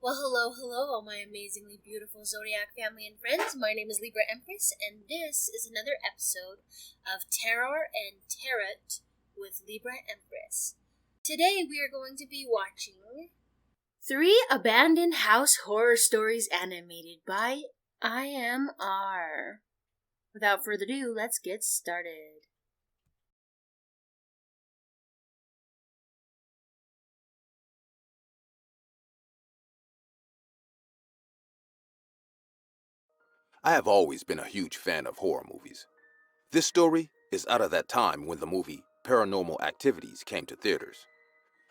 Well, hello, all my amazingly beautiful zodiac family and friends. My name is Libra Empress, and this is another episode of Terror and Tarot with Libra Empress. Today we are going to be watching 3 Abandoned House Horror Stories animated by IMR. Without further ado, let's get started. I have always been a huge fan of horror movies. This story is out of that time when the movie Paranormal Activities came to theaters.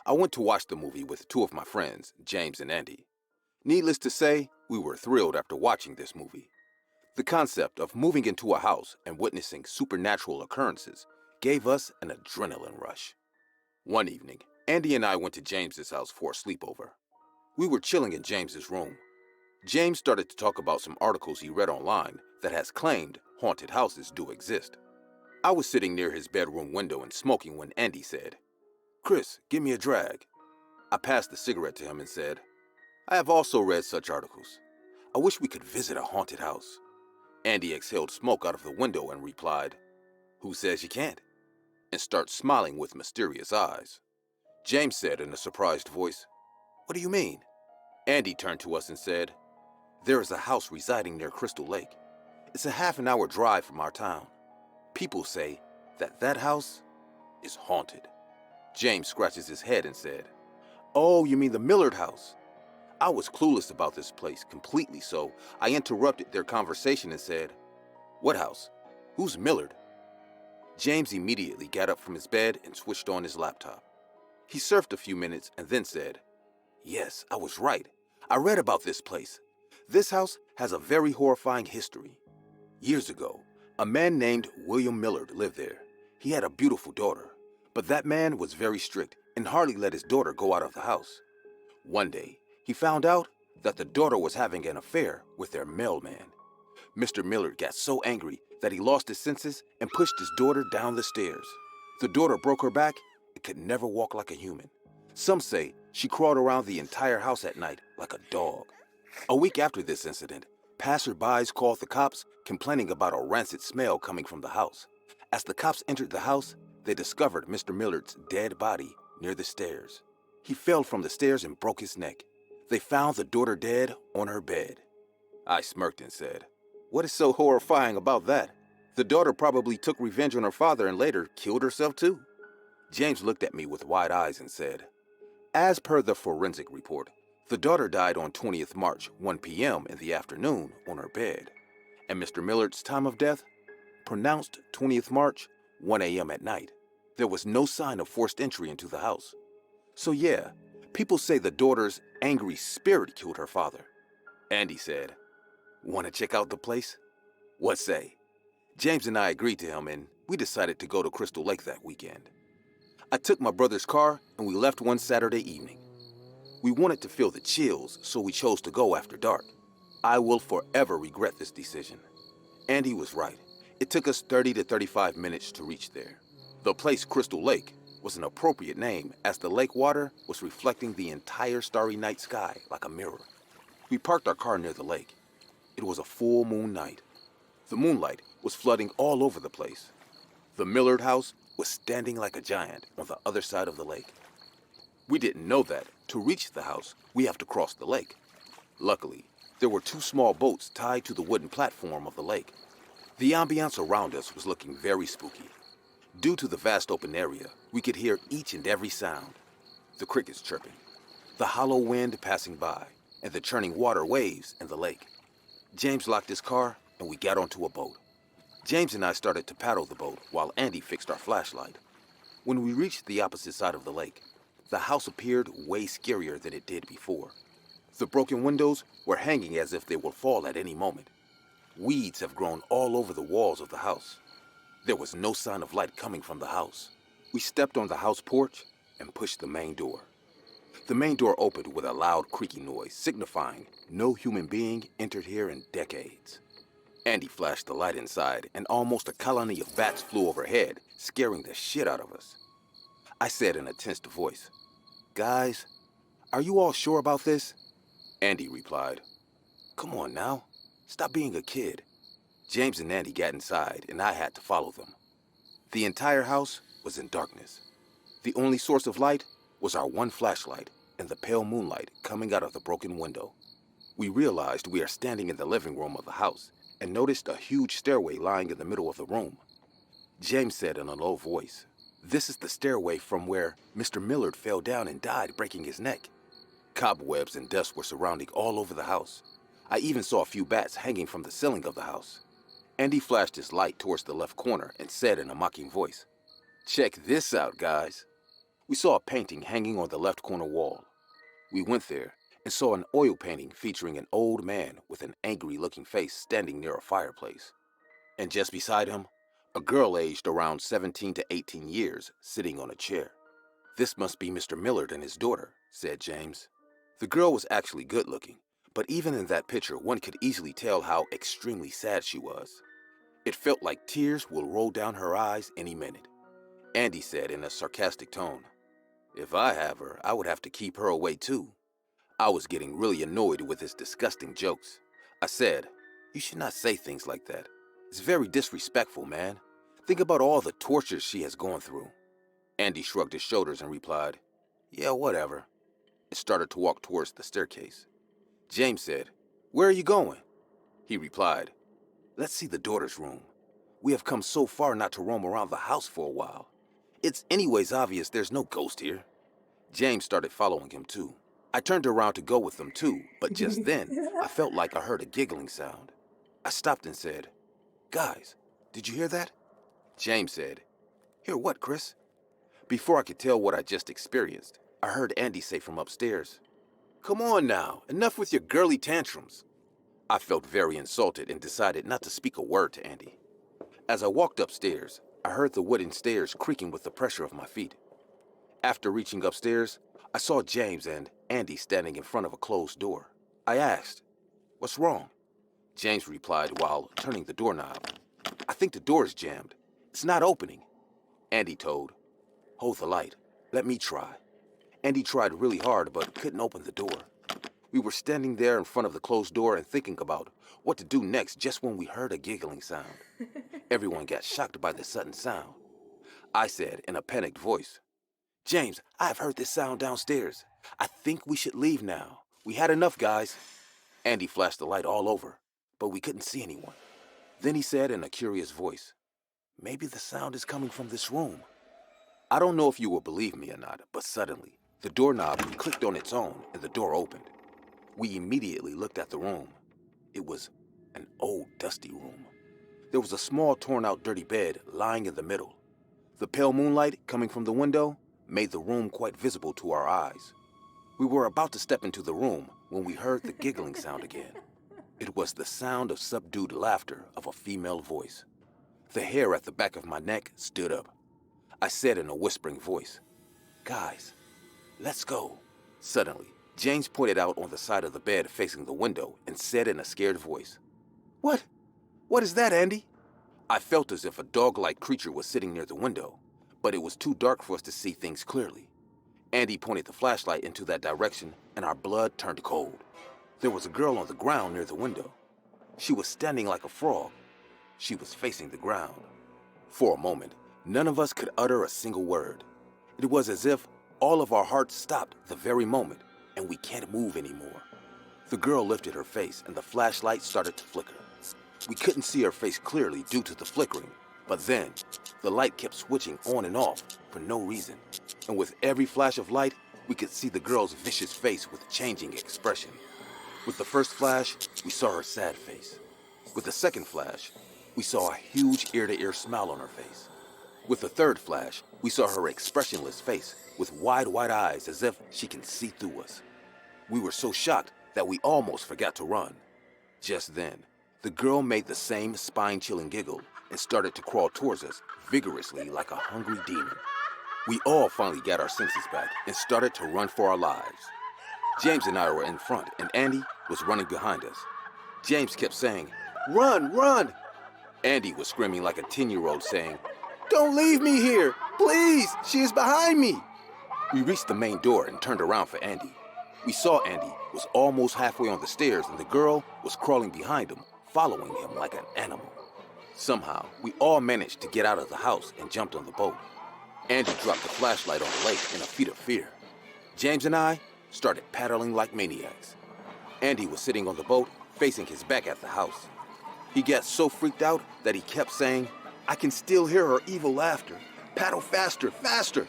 I went to watch the movie with 2 of my friends, James and Andy. Needless to say, we were thrilled after watching this movie. The concept of moving into a house and witnessing supernatural occurrences gave us an adrenaline rush. One evening, Andy and I went to James's house for a sleepover. We were chilling in James's room. James started to talk about some articles he read online that has claimed haunted houses do exist. I was sitting near his bedroom window and smoking when Andy said, "Chris, give me a drag." I passed the cigarette to him and said, "I have also read such articles. I wish we could visit a haunted house." Andy exhaled smoke out of the window and replied, "Who says you can't?" and started smiling with mysterious eyes. James said in a surprised voice, "What do you mean?" Andy turned to us and said, "There is a house residing near Crystal Lake. It's a half-an-hour drive from our town. People say that house is haunted." James scratches his head and said, "Oh, you mean the Millard house?" I was clueless about this place completely, so I interrupted their conversation and said, "What house? Who's Millard?" James immediately got up from his bed and switched on his laptop. He surfed a few minutes and then said, "Yes, I was right. I read about this place. This house has a very horrifying history. Years ago, a man named William Millard lived there. He had a beautiful daughter, but that man was very strict and hardly let his daughter go out of the house. One day, he found out that the daughter was having an affair with their mailman. Mr. Millard got so angry that he lost his senses and pushed his daughter down the stairs. The daughter broke her back and could never walk like a human. Some say she crawled around the entire house at night like a dog. A week after this incident, passerbys called the cops complaining about a rancid smell coming from the house. As the cops entered the house, they discovered Mr. Millard's dead body near the stairs. He fell from the stairs and broke his neck. They found the daughter dead on her bed. I smirked and said, "What is so horrifying about that? The daughter probably took revenge on her father and later killed herself too." James looked at me with wide eyes and said, "As per the forensic report, the daughter died on 20th March, 1 p.m. in the afternoon on her bed, and Mr. Millard's time of death, pronounced 20th March, 1 a.m. at night. There was no sign of forced entry into the house. So yeah, people say the daughter's angry spirit killed her father." Andy said, "Want to check out the place?" What say? James and I agreed to him and we decided to go to Crystal Lake that weekend. I took my brother's car and we left one Saturday evening. We wanted to feel the chills, so we chose to go after dark. I will forever regret this decision. Andy was right. It took us 30 to 35 minutes to reach there. The place Crystal Lake was an appropriate name as the lake water was reflecting the entire starry night sky like a mirror. We parked our car near the lake. It was a full moon night. The moonlight was flooding all over the place. The Millard house was standing like a giant on the other side of the lake. We didn't know that to reach the house, we have to cross the lake. Luckily, there were 2 small boats tied to the wooden platform of the lake. The ambiance around us was looking very spooky. Due to the vast open area, we could hear each and every sound. The crickets chirping, the hollow wind passing by, and the churning water waves in the lake. James locked his car and we got onto a boat. James and I started to paddle the boat while Andy fixed our flashlight. When we reached the opposite side of the lake, the house appeared way scarier than it did before. The broken windows were hanging as if they would fall at any moment. Weeds have grown all over the walls of the house. There was no sign of light coming from the house. We stepped on the house porch and pushed the main door. The main door opened with a loud creaking noise, signifying no human being entered here in decades. Andy flashed the light inside, and almost a colony of bats flew overhead, scaring the shit out of us. I said in a tensed voice, "Guys, are you all sure about this?" Andy replied, "Come on now, stop being a kid." James and Andy got inside, and I had to follow them. The entire house was in darkness. The only source of light was our one flashlight and the pale moonlight coming out of the broken window. We realized we are standing in the living room of the house and noticed a huge stairway lying in the middle of the room. James said in a low voice, "This is the stairway from where Mr. Millard fell down and died, breaking his neck." Cobwebs and dust were surrounding all over the house. I even saw a few bats hanging from the ceiling of the house. Andy flashed his light towards the left corner and said in a mocking voice, "Check this out, guys." We saw a painting hanging on the left corner wall. We went there and saw an oil painting featuring an old man with an angry-looking face standing near a fireplace. And just beside him, a girl aged around 17 to 18 years sitting on a chair. "This must be Mr. Millard and his daughter," said James. The girl was actually good-looking, but even in that picture, one could easily tell how extremely sad she was. It felt like tears will roll down her eyes any minute. Andy said in a sarcastic tone, "If I have her, I would have to keep her away too." I was getting really annoyed with his disgusting jokes. I said, "You should not say things like that. It's very disrespectful, man. Think about all the tortures she has gone through." Andy shrugged his shoulders and replied, "Yeah, whatever," and started to walk towards the staircase. James said, "Where are you going?" He replied, "Let's see the daughter's room. We have come so far not to roam around the house for a while. It's anyways obvious there's no ghost here." James started following him too. I turned around to go with them too, but just then, I felt like I heard a giggling sound. I stopped and said, "Guys, did you hear that?" James said, "Hear what, Chris?" Before I could tell what I just experienced, I heard Andy say from upstairs, "Come on now, enough with your girly tantrums." I felt very insulted and decided not to speak a word to Andy. As I walked upstairs, I heard the wooden stairs creaking with the pressure of my feet. After reaching upstairs, I saw James and Andy standing in front of a closed door. I asked, "What's wrong?" James replied while turning the doorknob, "I think the door is jammed. It's not opening." Andy told, "Hold the light. Let me try." Andy tried really hard but couldn't open the door. We were standing there in front of the closed door and thinking about what to do next just when we heard a giggling sound. Everyone got shocked by the sudden sound. I said in a panicked voice, "James, I have heard this sound downstairs. I think we should leave now. We had enough, guys." Andy flashed the light all over, but we couldn't see anyone. Then he said in a curious voice, "Maybe the sound is coming from this room." I don't know if you will believe me or not, but suddenly, the doorknob clicked on its own and the door opened. We immediately looked at the room. It was an old, dusty room. There was a small, torn-out, dirty bed lying in the middle. The pale moonlight coming from the window made the room quite visible to our eyes. We were about to step into the room when we heard the giggling sound again. It was the sound of subdued laughter of a female voice. The hair at the back of my neck stood up. I said in a whispering voice, "Guys, let's go." Suddenly, James pointed out on the side of the bed facing the window and said in a scared voice, "What? What is that, Andy?" I felt as if a dog-like creature was sitting near the window, but it was too dark for us to see things clearly. Andy pointed the flashlight into that direction and our blood turned cold. There was a girl on the ground near the window. She was standing like a frog. She was facing the ground. For a moment, none of us could utter a single word. It was as if all of our hearts stopped the very moment and we can't move anymore. The girl lifted her face and the flashlight started to flicker. We couldn't see her face clearly due to the flickering, but then the light kept switching on and off for no reason. And with every flash of light, we could see the girl's vicious face with changing expression. With the first flash, we saw her sad face. With the second flash, we saw a huge ear-to-ear smile on her face. With the third flash, we saw her expressionless face with wide eyes as if she can see through us. We were so shocked that we almost forgot to run. Just then, the girl made the same spine-chilling giggle and started to crawl towards us vigorously like a hungry demon. We all finally got our senses back and started to run for our lives. James and I were in front and Andy was running behind us. James kept saying, "Run, run!" Andy was screaming like a 10-year-old saying, "Don't leave me here! Please! She is behind me!" We reached the main door and turned around for Andy. We saw Andy was almost halfway on the stairs and the girl was crawling behind him, following him like an animal. Somehow, we all managed to get out of the house and jumped on the boat. Andy dropped the flashlight on the lake in a fit of fear. James and I started paddling like maniacs. Andy was sitting on the boat, facing his back at the house. He got so freaked out that he kept saying, "I can still hear her evil laughter. Paddle faster, faster."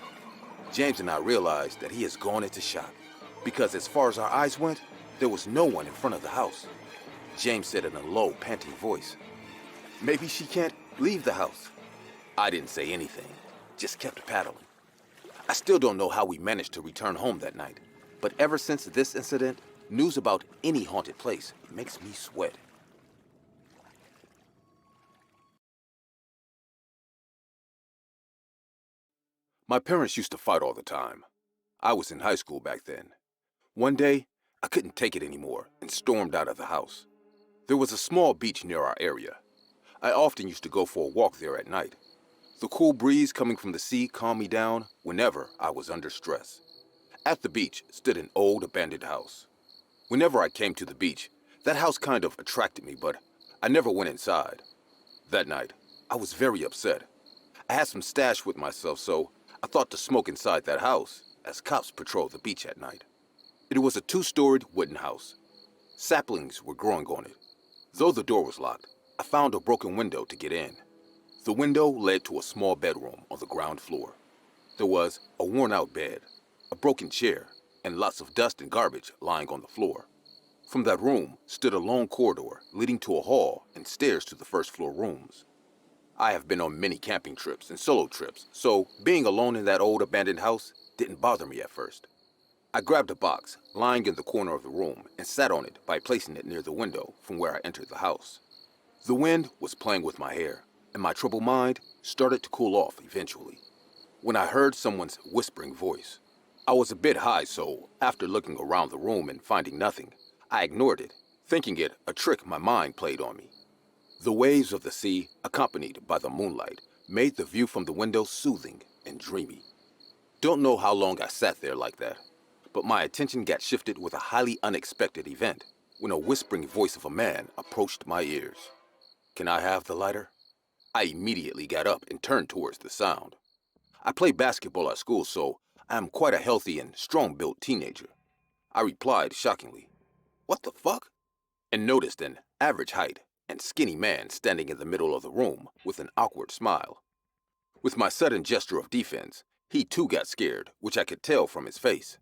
James and I realized that he has gone into shock, because as far as our eyes went, there was no one in front of the house. James said in a low, panting voice, "Maybe she can't leave the house." I didn't say anything, just kept paddling. I still don't know how we managed to return home that night, but ever since this incident, news about any haunted place makes me sweat. My parents used to fight all the time. I was in high school back then. One day, I couldn't take it anymore and stormed out of the house. There was a small beach near our area. I often used to go for a walk there at night. The cool breeze coming from the sea calmed me down whenever I was under stress. At the beach stood an old abandoned house. Whenever I came to the beach, that house kind of attracted me, but I never went inside. That night, I was very upset. I had some stash with myself, so I thought to smoke inside that house as cops patrolled the beach at night. It was a 2-storied wooden house. Saplings were growing on it. Though the door was locked, I found a broken window to get in. The window led to a small bedroom on the ground floor. There was a worn-out bed, a broken chair, and lots of dust and garbage lying on the floor. From that room stood a long corridor leading to a hall and stairs to the first-floor rooms. I have been on many camping trips and solo trips, so being alone in that old abandoned house didn't bother me at first. I grabbed a box lying in the corner of the room and sat on it by placing it near the window from where I entered the house. The wind was playing with my hair, and my troubled mind started to cool off eventually, when I heard someone's whispering voice. I was a bit high, so after looking around the room and finding nothing, I ignored it, thinking it a trick my mind played on me. The waves of the sea, accompanied by the moonlight, made the view from the window soothing and dreamy. Don't know how long I sat there like that, but my attention got shifted with a highly unexpected event when a whispering voice of a man approached my ears. "Can I have the lighter?" I immediately got up and turned towards the sound. I play basketball at school, so I am quite a healthy and strong-built teenager. I replied shockingly, "What the fuck?" and noticed an average height and skinny man standing in the middle of the room with an awkward smile. With my sudden gesture of defense, he too got scared, which I could tell from his face.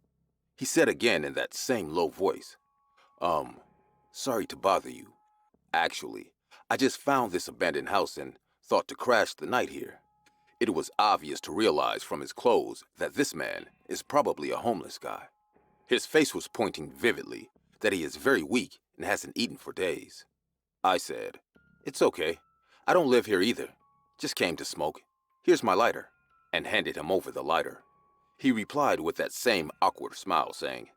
He said again in that same low voice, Sorry to bother you. Actually, I just found this abandoned house and thought to crash the night here." It was obvious to realize from his clothes that this man is probably a homeless guy. His face was pointing vividly that he is very weak and hasn't eaten for days. I said, "It's okay. I don't live here either. Just came to smoke. Here's my lighter," and handed him over the lighter. He replied with that same awkward smile, saying,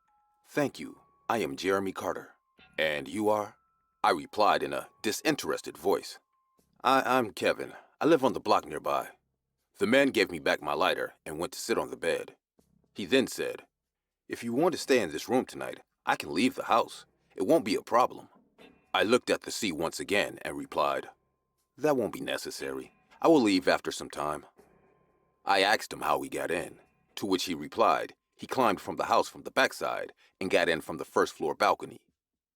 "Thank you. I am Jeremy Carter." "And you are?" I replied in a disinterested voice. I'm Kevin. I live on the block nearby." The man gave me back my lighter and went to sit on the bed. He then said, "If you want to stay in this room tonight, I can leave the house. It won't be a problem." I looked at the sea once again and replied, "That won't be necessary. I will leave after some time." I asked him how he got in, to which he replied he climbed from the house from the backside and got in from the first-floor balcony.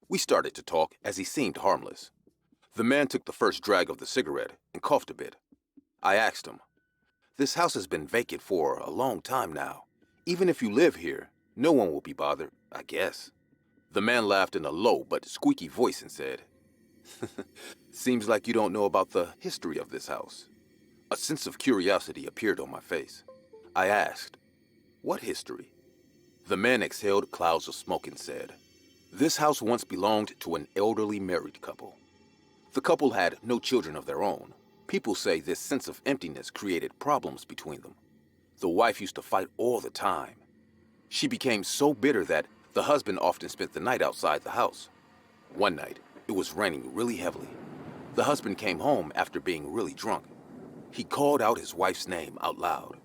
We started to talk as he seemed harmless. The man took the first drag of the cigarette and coughed a bit. I asked him, "This house has been vacant for a long time now. Even if you live here, no one will be bothered, I guess." The man laughed in a low but squeaky voice and said, "Seems like you don't know about the history of this house." A sense of curiosity appeared on my face. I asked, "What history?" The man exhaled clouds of smoke and said, "This house once belonged to an elderly married couple. The couple had no children of their own. People say this sense of emptiness created problems between them. The wife used to fight all the time. She became so bitter that the husband often spent the night outside the house. One night, it was raining really heavily. The husband came home after being really drunk. He called out his wife's name out loud.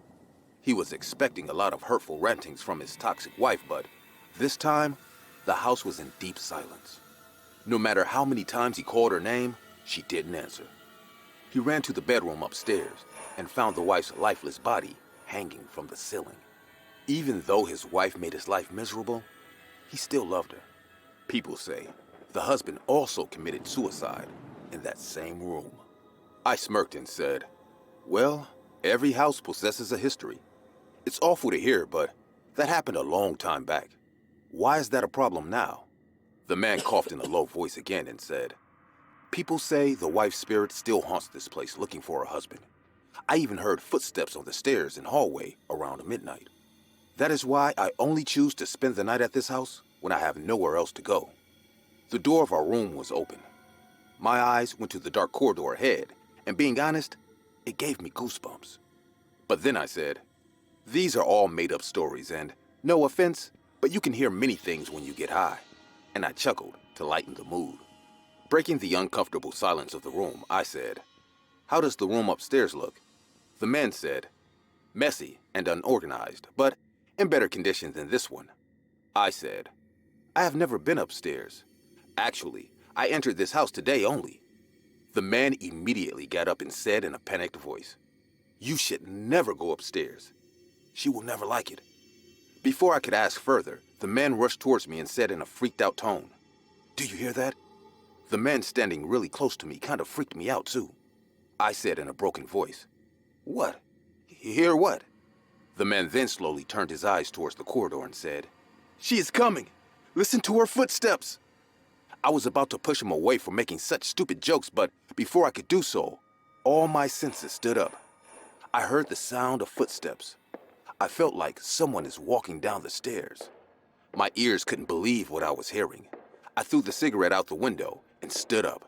He was expecting a lot of hurtful rantings from his toxic wife, but This time, the house was in deep silence. No matter how many times he called her name, she didn't answer. He ran to the bedroom upstairs and found the wife's lifeless body hanging from the ceiling. Even though his wife made his life miserable, he still loved her. People say the husband also committed suicide in that same room. I smirked and said, "Well, every house possesses a history. It's awful to hear, but that happened a long time back. Why is that a problem now?" The man coughed in a low voice again and said, "People say the wife's spirit still haunts this place looking for her husband. I even heard footsteps on the stairs and hallway around midnight. That is why I only choose to spend the night at this house when I have nowhere else to go." The door of our room was open. My eyes went to the dark corridor ahead, and being honest, it gave me goosebumps. But then I said, "These are all made-up stories, and no offense, but you can hear many things when you get high." And I chuckled to lighten the mood. Breaking the uncomfortable silence of the room, I said, "How does the room upstairs look?" The man said, "Messy and unorganized, but in better condition than this one." I said, "I have never been upstairs. Actually, I entered this house today only." The man immediately got up and said in a panicked voice, "You should never go upstairs. She will never like it." Before I could ask further, the man rushed towards me and said in a freaked out tone, "Do you hear that?" The man standing really close to me kind of freaked me out too. I said in a broken voice, "What? Hear what?" The man then slowly turned his eyes towards the corridor and said, "She is coming. Listen to her footsteps." I was about to push him away for making such stupid jokes, but before I could do so, all my senses stood up. I heard the sound of footsteps. I felt like someone is walking down the stairs. My ears couldn't believe what I was hearing. I threw the cigarette out the window and stood up.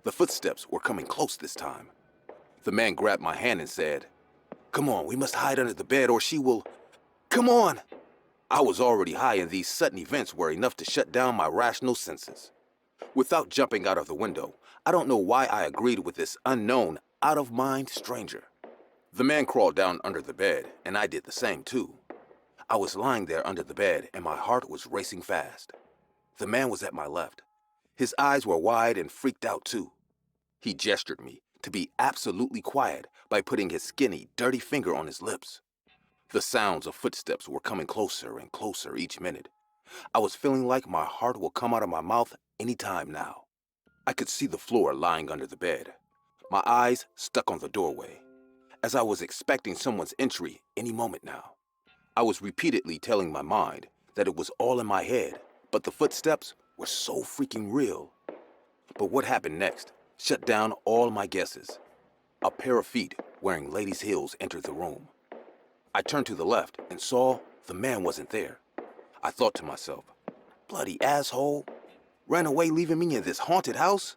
The footsteps were coming close this time. The man grabbed my hand and said, "Come on, we must hide under the bed or she will... Come on!" I was already high and these sudden events were enough to shut down my rational senses. Without jumping out of the window, I don't know why I agreed with this unknown, out-of-mind stranger. The man crawled down under the bed, and I did the same too. I was lying there under the bed, and my heart was racing fast. The man was at my left. His eyes were wide and freaked out too. He gestured me to be absolutely quiet by putting his skinny, dirty finger on his lips. The sounds of footsteps were coming closer and closer each minute. I was feeling like my heart will come out of my mouth any time now. I could see the floor lying under the bed. My eyes stuck on the doorway, as I was expecting someone's entry any moment now. I was repeatedly telling my mind that it was all in my head, but the footsteps were so freaking real. But what happened next shut down all my guesses. A pair of feet wearing ladies' heels entered the room. I turned to the left and saw the man wasn't there. I thought to myself, "Bloody asshole, ran away leaving me in this haunted house?"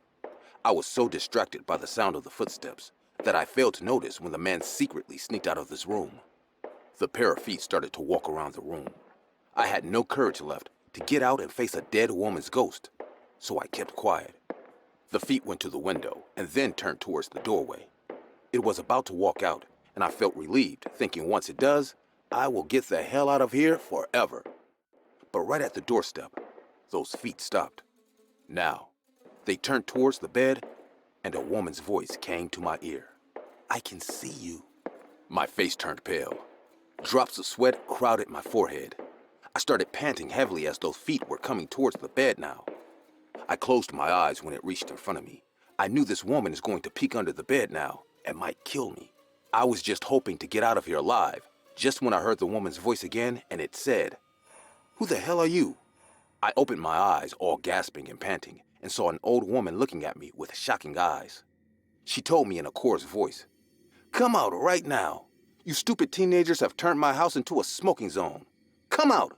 I was so distracted by the sound of the footsteps that I failed to notice when the man secretly sneaked out of this room. The pair of feet started to walk around the room. I had no courage left to get out and face a dead woman's ghost, so I kept quiet. The feet went to the window and then turned towards the doorway. It was about to walk out, and I felt relieved, thinking once it does, I will get the hell out of here forever. But right at the doorstep, those feet stopped. Now, they turned towards the bed, and a woman's voice came to my ear. "I can see you." My face turned pale. Drops of sweat crowded my forehead. I started panting heavily as those feet were coming towards the bed now. I closed my eyes when it reached in front of me. I knew this woman is going to peek under the bed now and might kill me. I was just hoping to get out of here alive, just when I heard the woman's voice again, and it said, "Who the hell are you?" I opened my eyes, all gasping and panting, and saw an old woman looking at me with shocking eyes. She told me in a coarse voice, "Come out right now. You stupid teenagers have turned my house into a smoking zone. Come out."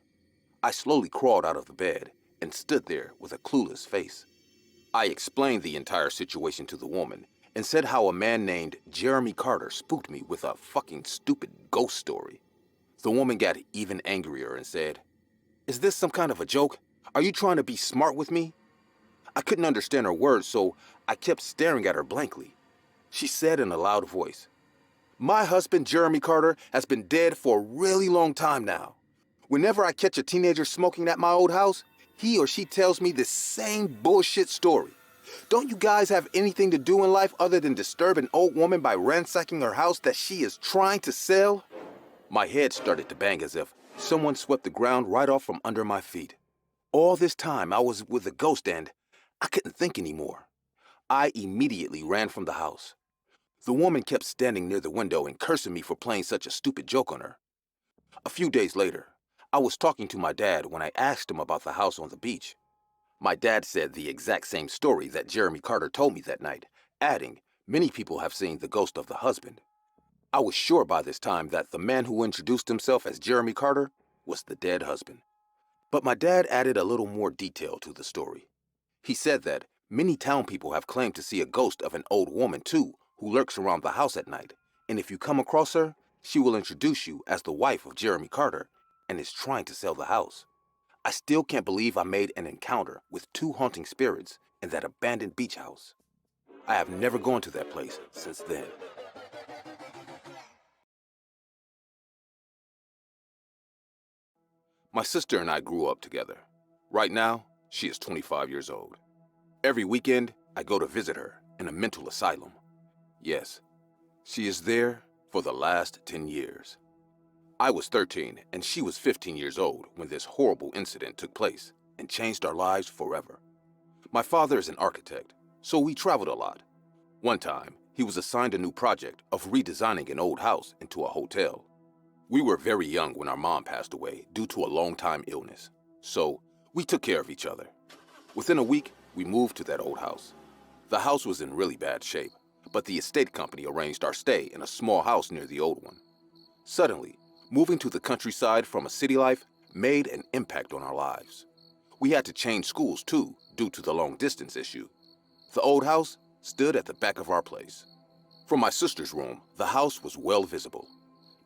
I slowly crawled out of the bed and stood there with a clueless face. I explained the entire situation to the woman and said how a man named Jeremy Carter spooked me with a fucking stupid ghost story. The woman got even angrier and said, "Is this some kind of a joke? Are you trying to be smart with me?" I couldn't understand her words, so I kept staring at her blankly. She said in a loud voice, "My husband, Jeremy Carter, has been dead for a really long time now. Whenever I catch a teenager smoking at my old house, he or she tells me the same bullshit story. Don't you guys have anything to do in life other than disturb an old woman by ransacking her house that she is trying to sell? My head started to bang as if someone swept the ground right off from under my feet. All this time I was with a ghost and I couldn't think anymore. I immediately ran from the house. The woman kept standing near the window and cursing me for playing such a stupid joke on her. A few days later, I was talking to my dad when I asked him about the house on the beach. My dad said the exact same story that Jeremy Carter told me that night, adding, many people have seen the ghost of the husband. I was sure by this time that the man who introduced himself as Jeremy Carter was the dead husband. But my dad added a little more detail to the story. He said that many town people have claimed to see a ghost of an old woman too, who lurks around the house at night, and if you come across her, she will introduce you as the wife of Jeremy Carter and is trying to sell the house. I still can't believe I made an encounter with two haunting spirits in that abandoned beach house. I have never gone to that place since then. My sister and I grew up together. Right now, she is 25 years old. Every weekend, I go to visit her in a mental asylum. Yes, she is there for the last 10 years. I was 13 and she was 15 years old when this horrible incident took place and changed our lives forever. My father is an architect, so we traveled a lot. One time, he was assigned a new project of redesigning an old house into a hotel. We were very young when our mom passed away due to a long-time illness, so we took care of each other. Within a week, we moved to that old house. The house was in really bad shape, but the estate company arranged our stay in a small house near the old one. Suddenly, moving to the countryside from a city life made an impact on our lives. We had to change schools too, due to the long-distance issue. The old house stood at the back of our place. From my sister's room, the house was well visible.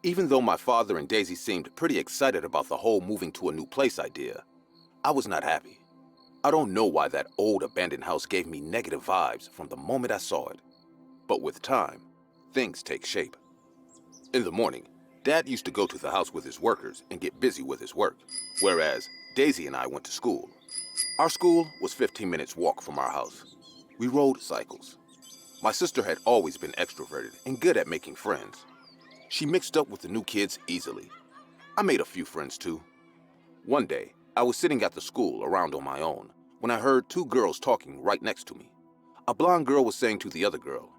Even though my father and Daisy seemed pretty excited about the whole moving to a new place idea, I was not happy. I don't know why that old abandoned house gave me negative vibes from the moment I saw it. But with time, things take shape. In the morning, Dad used to go to the house with his workers and get busy with his work, whereas Daisy and I went to school. Our school was 15 minutes walk from our house. We rode cycles. My sister had always been extroverted and good at making friends. She mixed up with the new kids easily. I made a few friends too. One day, I was sitting at the school around on my own when I heard two girls talking right next to me. A blonde girl was saying to the other girl,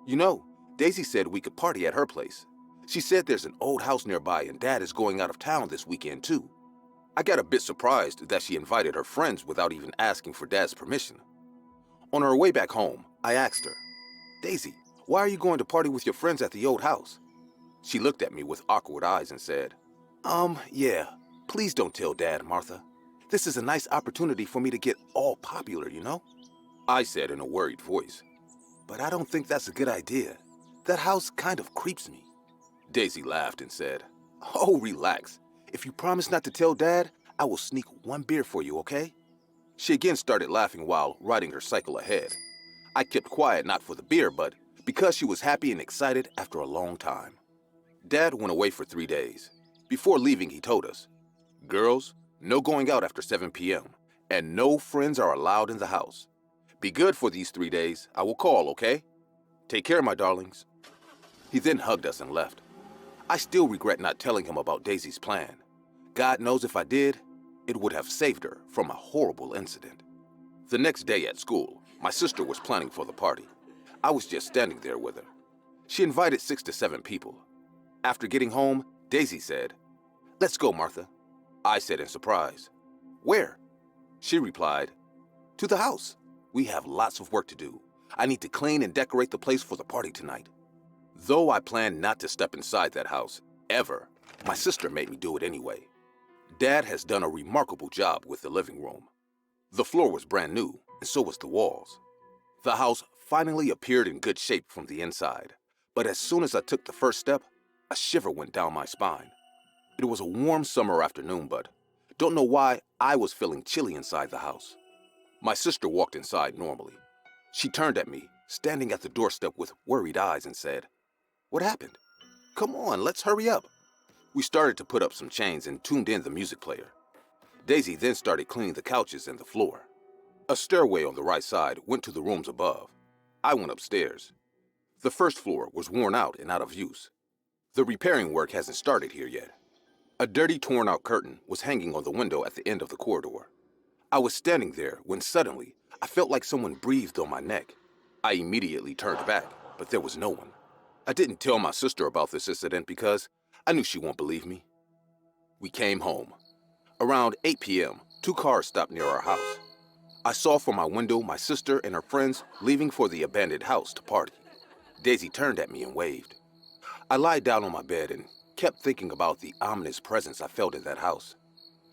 "You know, Daisy said we could party at her place. She said there's an old house nearby and Dad is going out of town this weekend too." I got a bit surprised that she invited her friends without even asking for Dad's permission. On our way back home, I asked her, "Daisy, why are you going to party with your friends at the old house?" She looked at me with awkward eyes and said, Yeah, please don't tell Dad, Martha. This is a nice opportunity for me to get all popular, you know?" I said in a worried voice, "But I don't think that's a good idea. That house kind of creeps me." Daisy laughed and said, "Oh, relax. If you promise not to tell Dad, I will sneak one beer for you, okay?" She again started laughing while riding her cycle ahead. I kept quiet not for the beer, but because she was happy and excited after a long time. Dad went away for 3 days. Before leaving, he told us, "Girls, no going out after 7 p.m., and no friends are allowed in the house. Be good for these 3 days. I will call, okay? Take care, my darlings." He then hugged us and left. I still regret not telling him about Daisy's plan. God knows if I did, it would have saved her from a horrible incident. The next day at school, my sister was planning for the party. I was just standing there with her. She invited 6 to 7 people. After getting home, Daisy said, "Let's go, Martha." I said in surprise, "Where?" She replied, "To the house. We have lots of work to do. I need to clean and decorate the place for the party tonight." Though I planned not to step inside that house, ever, my sister made me do it anyway. Dad has done a remarkable job with the living room. The floor was brand new, and so was the walls. The house finally appeared in good shape from the inside, but as soon as I took the first step, a shiver went down my spine. It was a warm summer afternoon, but don't know why I was feeling chilly inside the house. My sister walked inside normally. She turned at me, standing at the doorstep with worried eyes, and said, "What happened? Come on, let's hurry up." We started to put up some chains and tuned in the music player. Daisy then started cleaning the couches and the floor. A stairway on the right side went to the rooms above. I went upstairs. The first floor was worn out and out of use. The repairing work hasn't started here yet. A dirty, torn-out curtain was hanging on the window at the end of the corridor. I was standing there when suddenly I felt like someone breathed on my neck. I immediately turned back, but there was no one. I didn't tell my sister about this incident because I knew she won't believe me. We came home. Around 8 p.m., 2 cars stopped near our house. I saw from my window my sister and her friends leaving for the abandoned house to party. Daisy turned at me and waved. I lied down on my bed and kept thinking about the ominous presence I felt in that house.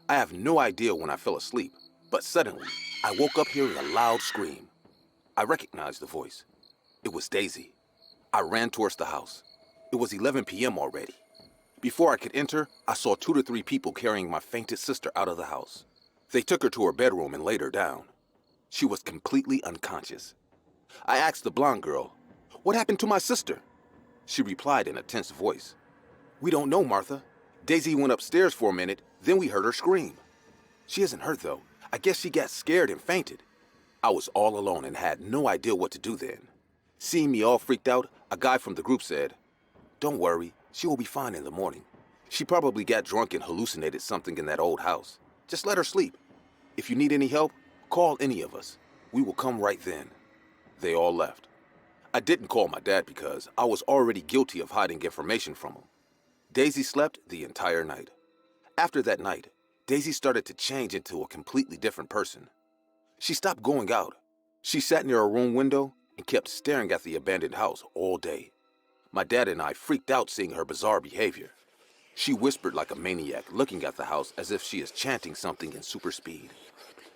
I have no idea when I fell asleep, but suddenly I woke up hearing a loud scream. I recognized the voice. It was Daisy. I ran towards the house. It was 11 p.m. already. Before I could enter, I saw 2 to 3 people carrying my fainted sister out of the house. They took her to her bedroom and laid her down. She was completely unconscious. I asked the blonde girl, "What happened to my sister?" She replied in a tense voice, "We don't know, Martha. Daisy went upstairs for a minute, then we heard her scream. She isn't hurt though. I guess she got scared and fainted." I was all alone and had no idea what to do then. Seeing me all freaked out, a guy from the group said, "Don't worry, she will be fine in the morning. She probably got drunk and hallucinated something in that old house. Just let her sleep. If you need any help, call any of us. We will come right then." They all left. I didn't call my dad because I was already guilty of hiding information from him. Daisy slept the entire night. After that night, Daisy started to change into a completely different person. She stopped going out. She sat near a room window and kept staring at the abandoned house all day. My dad and I freaked out seeing her bizarre behavior. She whispered like a maniac, looking at the house as if she is chanting something in super speed.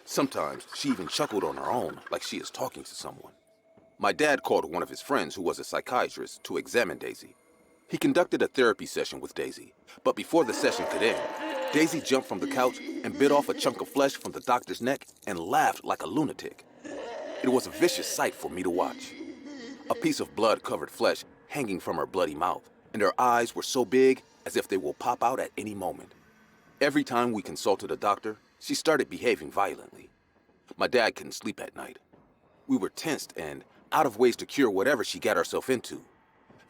Sometimes she even chuckled on her own, like she is talking to someone. My dad called one of his friends who was a psychiatrist to examine Daisy. He conducted a therapy session with Daisy, but before the session could end, Daisy jumped from the couch and bit off a chunk of flesh from the doctor's neck and laughed like a lunatic. It was a vicious sight for me to watch. A piece of blood-covered flesh hanging from her bloody mouth, and her eyes were so big as if they will pop out at any moment. Every time we consulted a doctor, she started behaving violently. My dad couldn't sleep at night. We were tensed and out of ways to cure whatever she got herself into.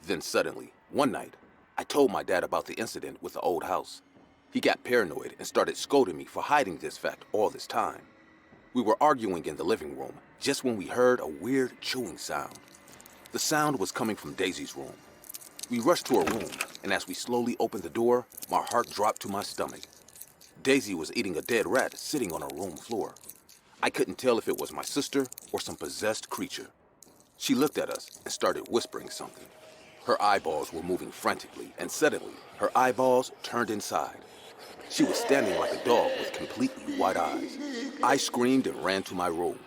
Then suddenly, one night, I told my dad about the incident with the old house. He got paranoid and started scolding me for hiding this fact all this time. We were arguing in the living room just when we heard a weird chewing sound. The sound was coming from Daisy's room. We rushed to her room, and as we slowly opened the door, my heart dropped to my stomach. Daisy was eating a dead rat sitting on her room floor. I couldn't tell if it was my sister or some possessed creature. She looked at us and started whispering something. Her eyeballs were moving frantically, and suddenly, her eyeballs turned inside. She was standing like a dog with completely white eyes. I screamed and ran to my room.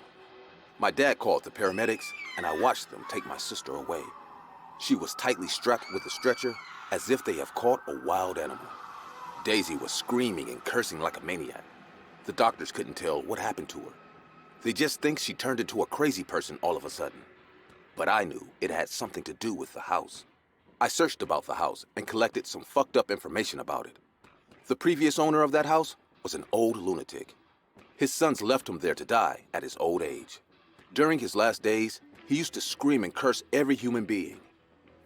My dad called the paramedics, and I watched them take my sister away. She was tightly strapped with a stretcher, as if they have caught a wild animal. Daisy was screaming and cursing like a maniac. The doctors couldn't tell what happened to her. They just think she turned into a crazy person all of a sudden. But I knew it had something to do with the house. I searched about the house and collected some fucked up information about it. The previous owner of that house was an old lunatic. His sons left him there to die at his old age. During his last days, he used to scream and curse every human being.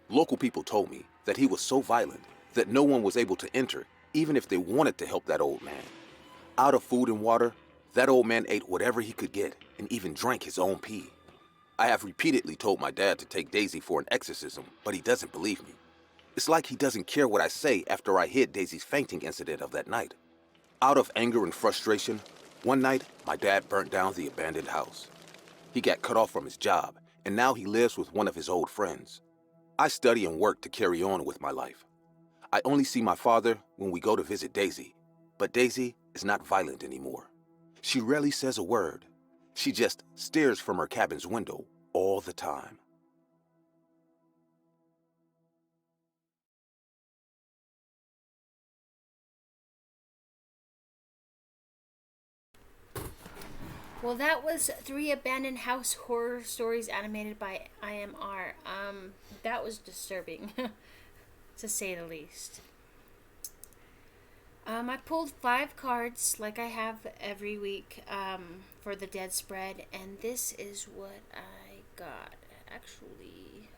Local people told me that he was so violent that no one was able to enter even if they wanted to help that old man. Out of food and water, that old man ate whatever he could get and even drank his own pee. I have repeatedly told my dad to take Daisy for an exorcism, but he doesn't believe me. It's like he doesn't care what I say after I hid Daisy's fainting incident of that night. Out of anger and frustration, one night, my dad burnt down the abandoned house. He got cut off from his job, and now he lives with one of his old friends. I study and work to carry on with my life. I only see my father when we go to visit Daisy, but Daisy is not violent anymore. She rarely says a word. She just stares from her cabin's window all the time. Well, that was 3 abandoned house horror stories animated by IMR. That was disturbing, to say the least. I pulled 5 cards like I have every week for the dead spread, and this is what I got. Actually,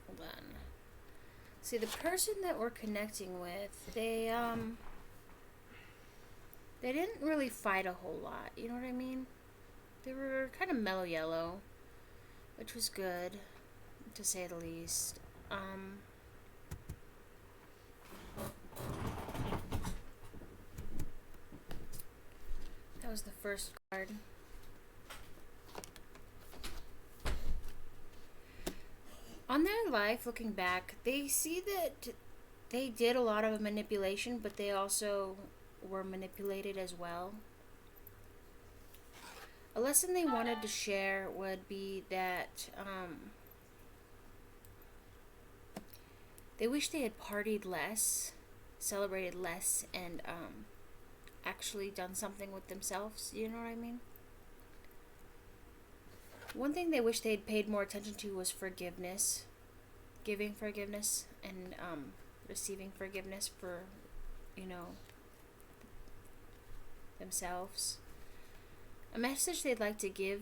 hold on. See, the person that we're connecting with, they didn't really fight a whole lot. You know what I mean? They were kind of mellow yellow, which was good, to say the least. That was the first card. On their life, looking back, they see that they did a lot of manipulation, but they also were manipulated as well. A lesson they wanted to share would be that they wish they had partied less, celebrated less, and actually done something with themselves. You know what I mean? One thing they wish they had paid more attention to was forgiveness, giving forgiveness, and receiving forgiveness for, themselves. A message they'd like to give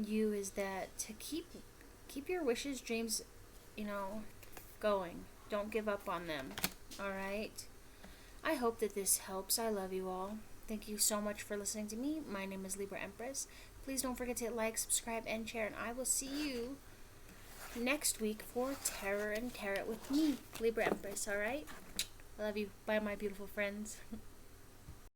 you is that to keep your wishes, dreams, going. Don't give up on them. All right. I hope that this helps. I love you all. Thank you so much for listening to me. My name is Libra Empress. Please don't forget to like, subscribe, and share. And I will see you next week for Terror and Tarot with me, Libra Empress. All right. I love you. Bye, my beautiful friends.